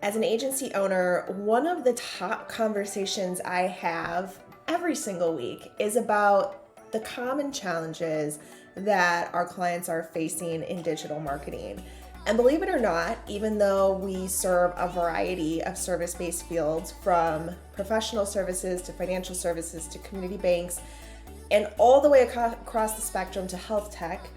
As an agency owner, one of the top conversations I have every single week is about the common challenges that our clients are facing in digital marketing. And believe it or not, even though we serve a variety of service-based fields from professional services to financial services to community banks and all the way across the spectrum to health tech,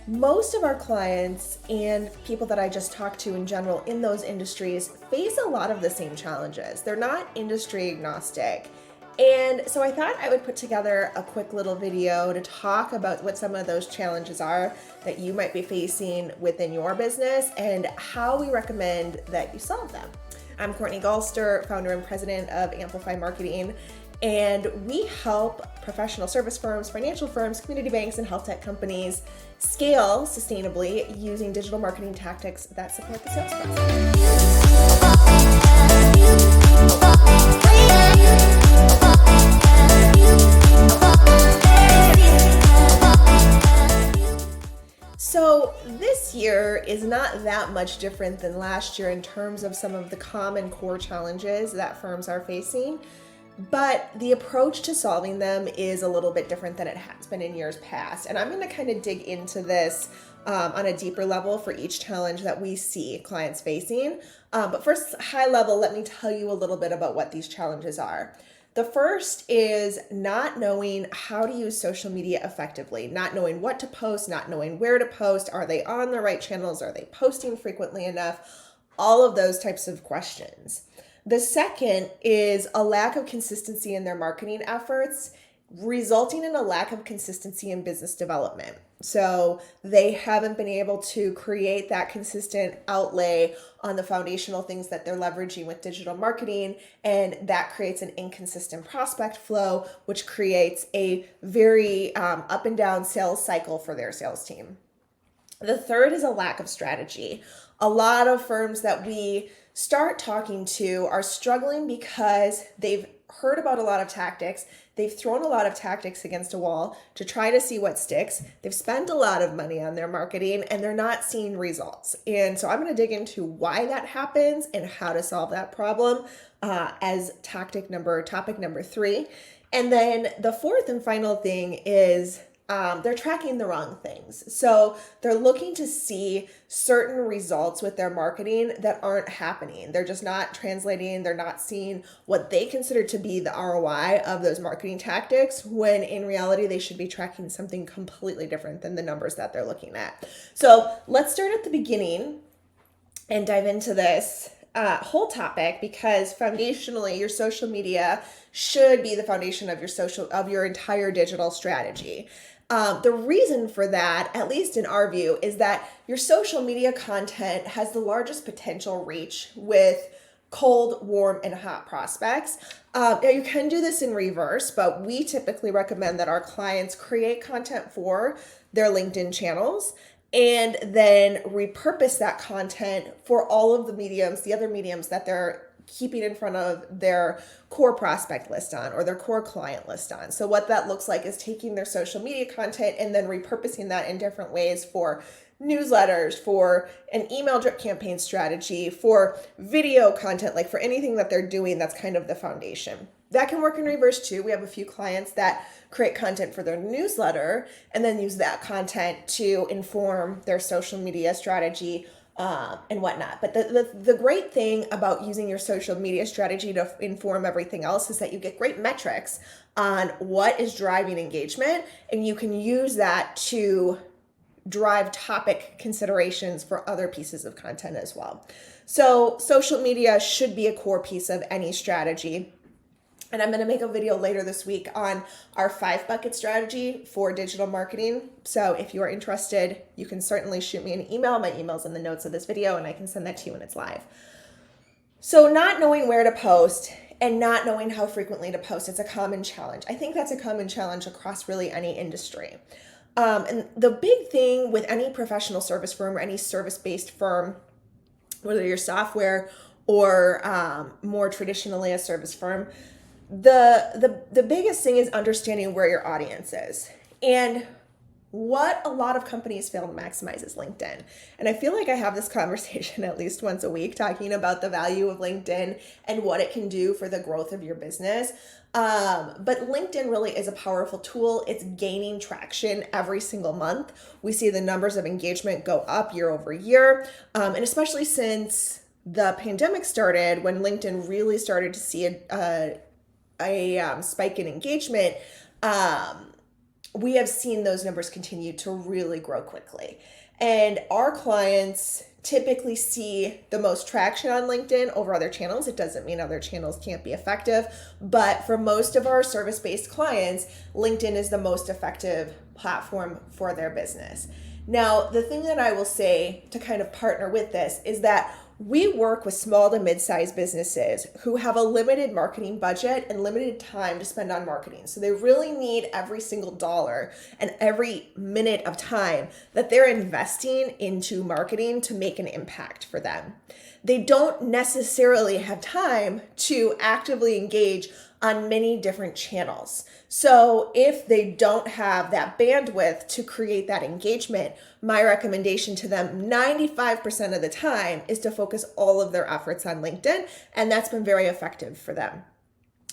most of our clients and people that I just talked to in general in those industries face a lot of the same challenges. They're not industry agnostic. And so I thought I would put together a quick little video to talk about what some of those challenges are that you might be facing within your business and how we recommend that you solve them. I'm Courtney Galster, founder and president of Amplify Marketing, and we help professional service firms, financial firms, community banks, and health tech companies scale sustainably using digital marketing tactics that support the sales process. So this year is not that much different than last year in terms of some of the common core challenges that firms are facing. But the approach to solving them is a little bit different than it has been in years past. And I'm going to kind of dig into this on a deeper level for each challenge that we see clients facing. But first, high level, let me tell you a little bit about what these challenges are. The first is not knowing how to use social media effectively, not knowing what to post, not knowing where to post. Are they on the right channels? Are they posting frequently enough? All of those types of questions. The second is a lack of consistency in their marketing efforts, resulting in a lack of consistency in business development. So they haven't been able to create that consistent outlay on the foundational things that they're leveraging with digital marketing, and that creates an inconsistent prospect flow, which creates a very up and down sales cycle for their sales team. The third is a lack of strategy. A lot of firms that we start talking to are struggling because they've heard about a lot of tactics. They've thrown a lot of tactics against a wall to try to see what sticks. They've spent a lot of money on their marketing and they're not seeing results. And so I'm going to dig into why that happens and how to solve that problem as topic number 3. And then the fourth and final thing is they're tracking the wrong things. So they're looking to see certain results with their marketing that aren't happening. They're just not translating. They're not seeing what they consider to be the ROI of those marketing tactics, when in reality, they should be tracking something completely different than the numbers that they're looking at. So let's start at the beginning and dive into this whole topic, because foundationally, your social media should be the foundation of your entire digital strategy. The reason for that, at least in our view, is that your social media content has the largest potential reach with cold, warm, and hot prospects. Now you can do this in reverse, but we typically recommend that our clients create content for their LinkedIn channels and then repurpose that content for all of the other mediums that they're keeping in front of their core prospect list on or their core client list on. So what that looks like is taking their social media content and then repurposing that in different ways for newsletters, for an email drip campaign strategy, for video content, like for anything that they're doing, that's kind of the foundation. That can work in reverse too. We have a few clients that create content for their newsletter and then use that content to inform their social media strategy and whatnot. But the great thing about using your social media strategy to inform everything else is that you get great metrics on what is driving engagement, and you can use that to drive topic considerations for other pieces of content as well. So social media should be a core piece of any strategy. And I'm going to make a video later this week on our 5-bucket strategy for digital marketing. So if you are interested, you can certainly shoot me an email. My email's in the notes of this video, and I can send that to you when it's live. So not knowing where to post and not knowing how frequently to post, it's a common challenge. I think that's a common challenge across really any industry. And the big thing with any professional service firm or any service-based firm, whether you're software or more traditionally a service firm, the biggest thing is understanding where your audience is. And what a lot of companies fail to maximize is LinkedIn. And I feel like I have this conversation at least once a week talking about the value of LinkedIn and what it can do for the growth of your business. But LinkedIn really is a powerful tool. It's gaining traction every single month. We see the numbers of engagement go up year over year. And especially since the pandemic started, when LinkedIn really started to see a spike in engagement, we have seen those numbers continue to really grow quickly. And our clients typically see the most traction on LinkedIn over other channels. It doesn't mean other channels can't be effective, but for most of our service-based clients, LinkedIn is the most effective platform for their business. Now, the thing that I will say to kind of partner with this is that we work with small to mid-sized businesses who have a limited marketing budget and limited time to spend on marketing. So they really need every single dollar and every minute of time that they're investing into marketing to make an impact for them. They don't necessarily have time to actively engage on many different channels. So if they don't have that bandwidth to create that engagement, my recommendation to them 95% of the time is to focus all of their efforts on LinkedIn, and that's been very effective for them.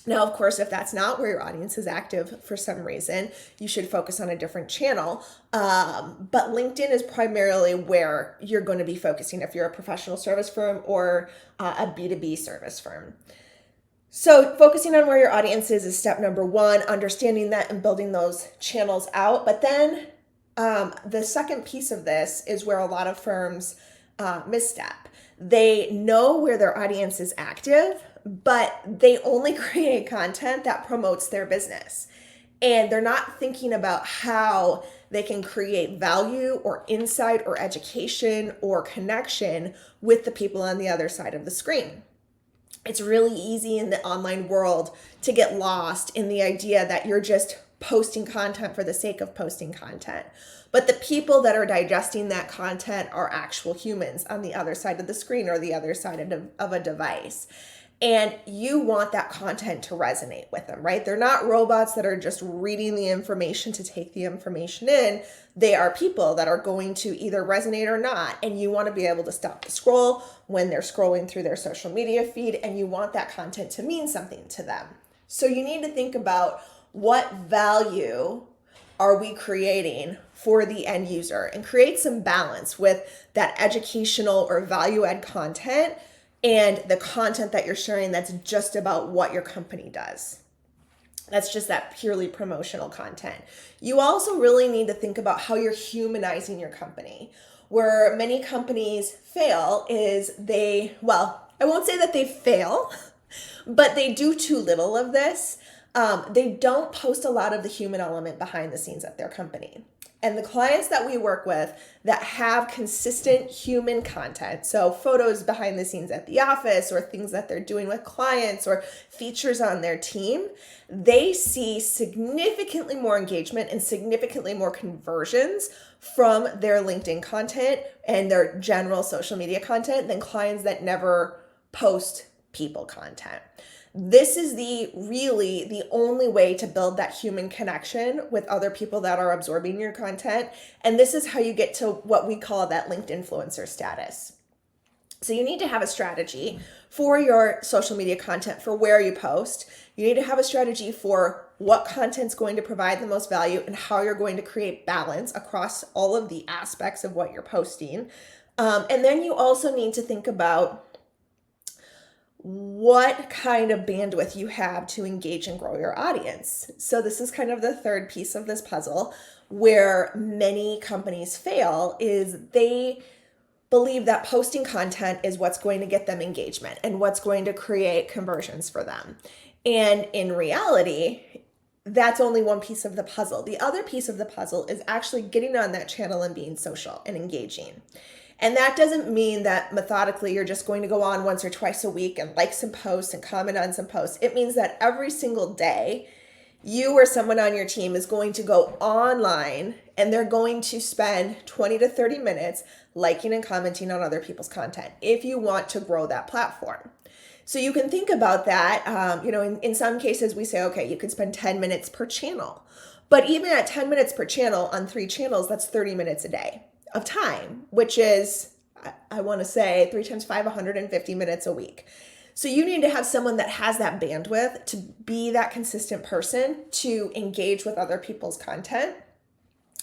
Now, of course, if that's not where your audience is active for some reason, you should focus on a different channel. But LinkedIn is primarily where you're going to be focusing if you're a professional service firm or a B2B service firm. So focusing on where your audience is step number one, understanding that and building those channels out. But then the second piece of this is where a lot of firms misstep. They know where their audience is active, but they only create content that promotes their business. And they're not thinking about how they can create value or insight or education or connection with the people on the other side of the screen. It's really easy in the online world to get lost in the idea that you're just posting content for the sake of posting content. But the people that are digesting that content are actual humans on the other side of the screen or the other side of a device. And you want that content to resonate with them, right? They're not robots that are just reading the information to take the information in. They are people that are going to either resonate or not. And you want to be able to stop the scroll when they're scrolling through their social media feed, and you want that content to mean something to them. So you need to think about what value are we creating for the end user and create some balance with that educational or value add content and the content that you're sharing that's just about what your company does. That's just that purely promotional content. You also really need to think about how you're humanizing your company. Where many companies fail is I won't say that they fail, but they do too little of this. They don't post a lot of the human element behind the scenes at their company. And the clients that we work with that have consistent human content, so photos behind the scenes at the office or things that they're doing with clients or features on their team, they see significantly more engagement and significantly more conversions from their LinkedIn content and their general social media content than clients that never post people content. This is really the only way to build that human connection with other people that are absorbing your content. And this is how you get to what we call that linked influencer status. So you need to have a strategy for your social media content, for where you post. You need to have a strategy for what content's going to provide the most value and how you're going to create balance across all of the aspects of what you're posting. And then you also need to think about what kind of bandwidth you have to engage and grow your audience. So this is kind of the third piece of this puzzle where many companies fail is they believe that posting content is what's going to get them engagement and what's going to create conversions for them. And in reality, that's only one piece of the puzzle. The other piece of the puzzle is actually getting on that channel and being social and engaging. And that doesn't mean that methodically you're just going to go on once or twice a week and like some posts and comment on some posts. It means that every single day, you or someone on your team is going to go online and they're going to spend 20 to 30 minutes liking and commenting on other people's content if you want to grow that platform. So you can think about that. In some cases, we say, okay, you could spend 10 minutes per channel. But even at 10 minutes per channel on 3 channels, that's 30 minutes a day of time, which is, I want to say 3 times 5, 150 minutes a week. So you need to have someone that has that bandwidth to be that consistent person to engage with other people's content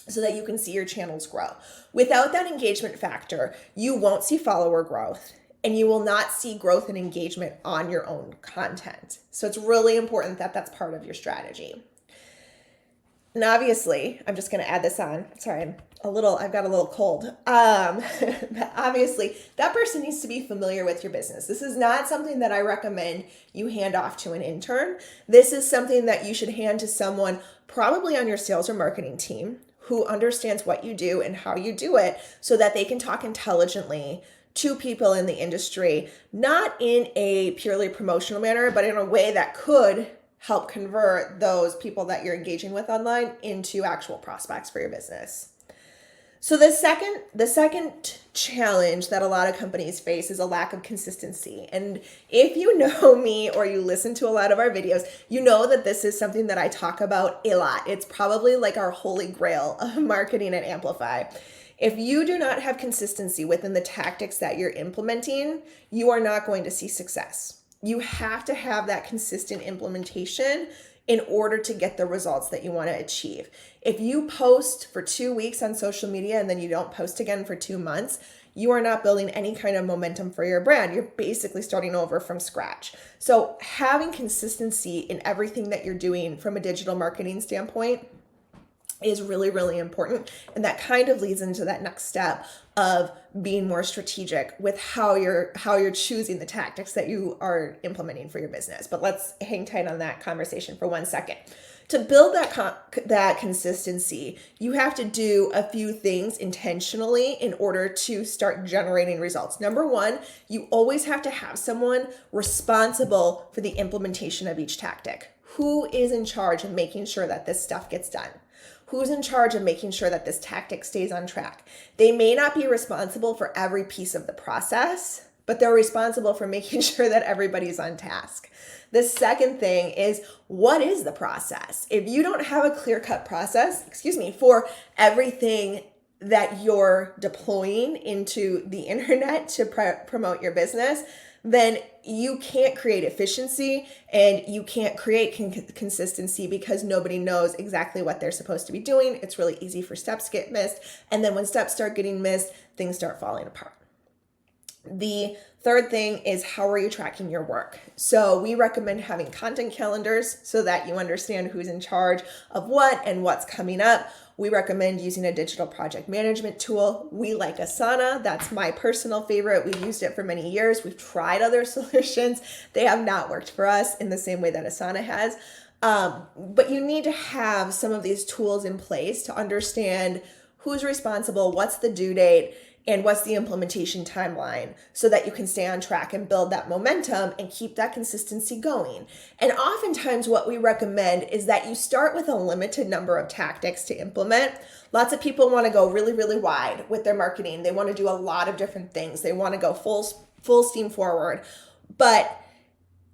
so that you can see your channels grow. Without that engagement factor, you won't see follower growth and you will not see growth and engagement on your own content. So it's really important that that's part of your strategy. And obviously, I'm just going to add this on. Sorry, I've got a little cold. But obviously, that person needs to be familiar with your business. This is not something that I recommend you hand off to an intern. This is something that you should hand to someone probably on your sales or marketing team who understands what you do and how you do it so that they can talk intelligently to people in the industry, not in a purely promotional manner, but in a way that could help convert those people that you're engaging with online into actual prospects for your business. So the second challenge that a lot of companies face is a lack of consistency. And if you know me or you listen to a lot of our videos, you know that this is something that I talk about a lot. It's probably like our holy grail of marketing at Amplify. If you do not have consistency within the tactics that you're implementing, you are not going to see success. You have to have that consistent implementation in order to get the results that you want to achieve. If you post for 2 weeks on social media and then you don't post again for 2 months, you are not building any kind of momentum for your brand. You're basically starting over from scratch. So having consistency in everything that you're doing from a digital marketing standpoint is really, really important. And that kind of leads into that next step of being more strategic with how you're choosing the tactics that you are implementing for your business. But let's hang tight on that conversation for 1 second. To build that consistency, you have to do a few things intentionally in order to start generating results. Number one, you always have to have someone responsible for the implementation of each tactic. Who is in charge of making sure that this stuff gets done? Who's in charge of making sure that this tactic stays on track? They may not be responsible for every piece of the process, but they're responsible for making sure that everybody's on task. The second thing is, what is the process? If you don't have a clear-cut process, for everything that you're deploying into the internet to promote your business, then you can't create efficiency and you can't create consistency because nobody knows exactly what they're supposed to be doing. It's really easy for steps to get missed. And then when steps start getting missed, things start falling apart. The third thing is, how are you tracking your work? So we recommend having content calendars so that you understand who's in charge of what and what's coming up. We recommend using a digital project management tool. We like Asana. That's my personal favorite. We've used it for many years. We've tried other solutions. They have not worked for us in the same way that Asana has. But you need to have some of these tools in place to understand who's responsible, what's the due date, and what's the implementation timeline so that you can stay on track and build that momentum and keep that consistency going. And oftentimes what we recommend is that you start with a limited number of tactics to implement. Lots of people want to go really, really wide with their marketing. They want to do a lot of different things. They want to go full steam forward. But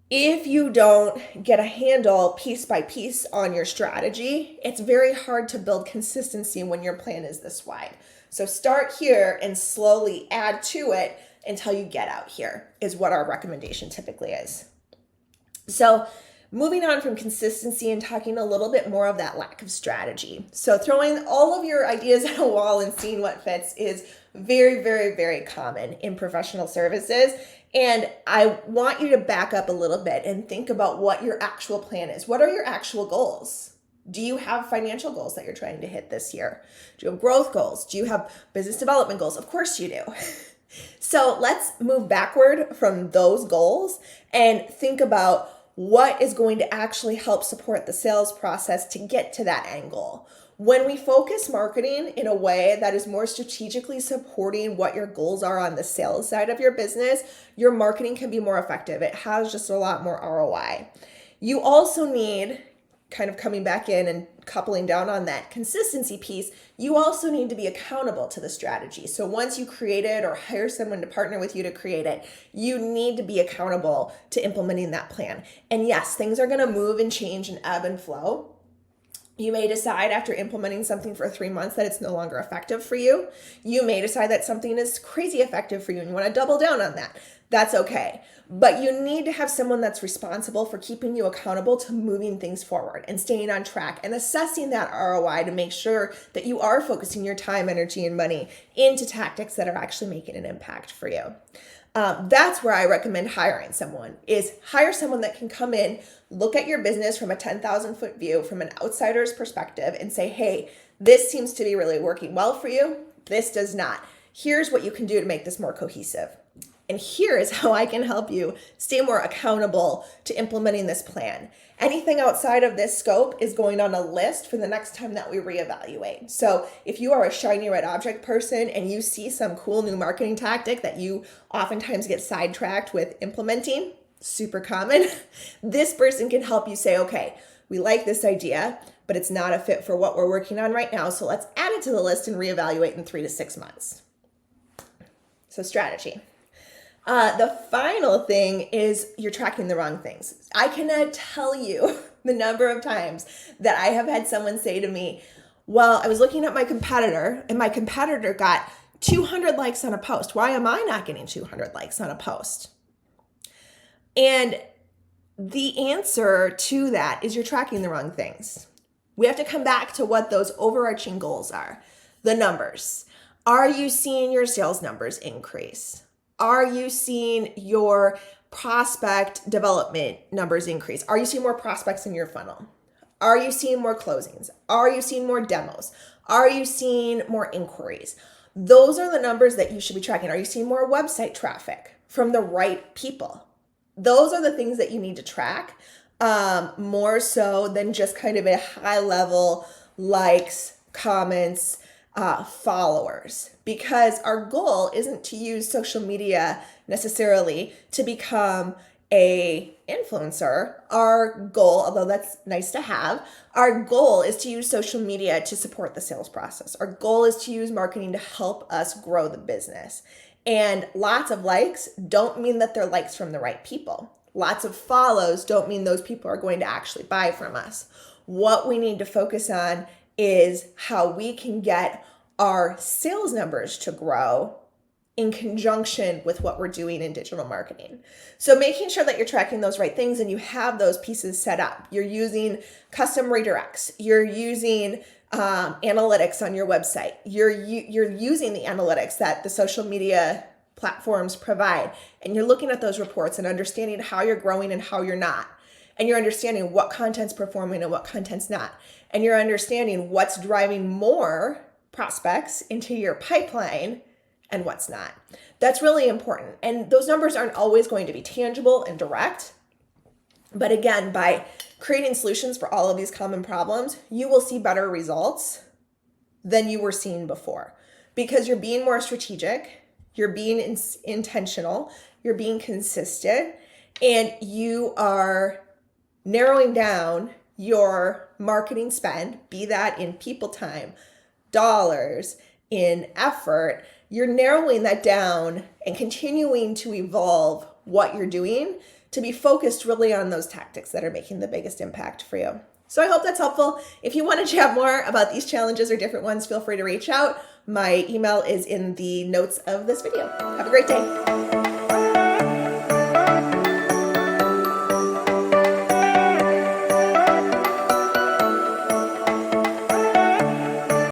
if you don't get a handle piece by piece on your strategy, it's very hard to build consistency when your plan is this wide. So start here and slowly add to it until you get out here is what our recommendation typically is. So moving on from consistency and talking a little bit more of that lack of strategy. So throwing all of your ideas at a wall and seeing what fits is very, very, very common in professional services. And I want you to back up a little bit and think about what your actual plan is. What are your actual goals? Do you have financial goals that you're trying to hit this year? Do you have growth goals? Do you have business development goals? Of course you do. So let's move backward from those goals and think about what is going to actually help support the sales process to get to that end goal. When we focus marketing in a way that is more strategically supporting what your goals are on the sales side of your business, your marketing can be more effective. It has just a lot more ROI. You also need, kind of coming back in and coupling down on that consistency piece, you also need to be accountable to the strategy. So once you create it or hire someone to partner with you to create it, you need to be accountable to implementing that plan. And yes, things are going to move and change and ebb and flow. You may decide after implementing something for 3 months that it's no longer effective for you. You may decide that something is crazy effective for you and you want to double down on that. That's okay. But you need to have someone that's responsible for keeping you accountable to moving things forward and staying on track and assessing that ROI to make sure that you are focusing your time, energy, and money into tactics that are actually making an impact for you. That's where I recommend hiring someone, is hire someone that can come in, look at your business from a 10,000 foot view, from an outsider's perspective, and say, hey, this seems to be really working well for you. This does not. Here's what you can do to make this more cohesive. And here is how I can help you stay more accountable to implementing this plan. Anything outside of this scope is going on a list for the next time that we reevaluate. So if you are a shiny red object person and you see some cool new marketing tactic that you oftentimes get sidetracked with implementing, super common, this person can help you say, okay, we like this idea, but it's not a fit for what we're working on right now. So let's add it to the list and reevaluate in 3 to 6 months. So strategy. The final thing is you're tracking the wrong things. I cannot tell you the number of times that I have had someone say to me, well, I was looking at my competitor and my competitor got 200 likes on a post. Why am I not getting 200 likes on a post? And the answer to that is you're tracking the wrong things. We have to come back to what those overarching goals are. The numbers. Are you seeing your sales numbers increase? Are you seeing your prospect development numbers increase? Are you seeing more prospects in your funnel? Are you seeing more closings? Are you seeing more demos? Are you seeing more inquiries? Those are the numbers that you should be tracking. Are you seeing more website traffic from the right people? Those are the things that you need to track, more so than just kind of a high level likes, comments, followers, because our goal isn't to use social media necessarily to become a influencer. Our goal, although that's nice to have, our goal is to use social media to support the sales process. Our goal is to use marketing to help us grow the business. And lots of likes don't mean that they're likes from the right people. Lots of follows don't mean those people are going to actually buy from us. What we need to focus on is how we can get our sales numbers to grow in conjunction with what we're doing in digital marketing. So making sure that you're tracking those right things and you have those pieces set up. You're using custom redirects. You're using analytics on your website. You're using the analytics that the social media platforms provide. And you're looking at those reports and understanding how you're growing and how you're not. And you're understanding what content's performing and what content's not. And you're understanding what's driving more prospects into your pipeline and what's not. That's really important. And those numbers aren't always going to be tangible and direct. But again, by creating solutions for all of these common problems, you will see better results than you were seeing before, because you're being more strategic, you're being intentional, you're being consistent, and you are narrowing down your marketing spend, be that in people time, dollars, in effort. You're narrowing that down and continuing to evolve what you're doing to be focused really on those tactics that are making the biggest impact for you. So I hope that's helpful. If you want to chat more about these challenges or different ones, feel free to reach out. My email is in the notes of this video. Have a great day.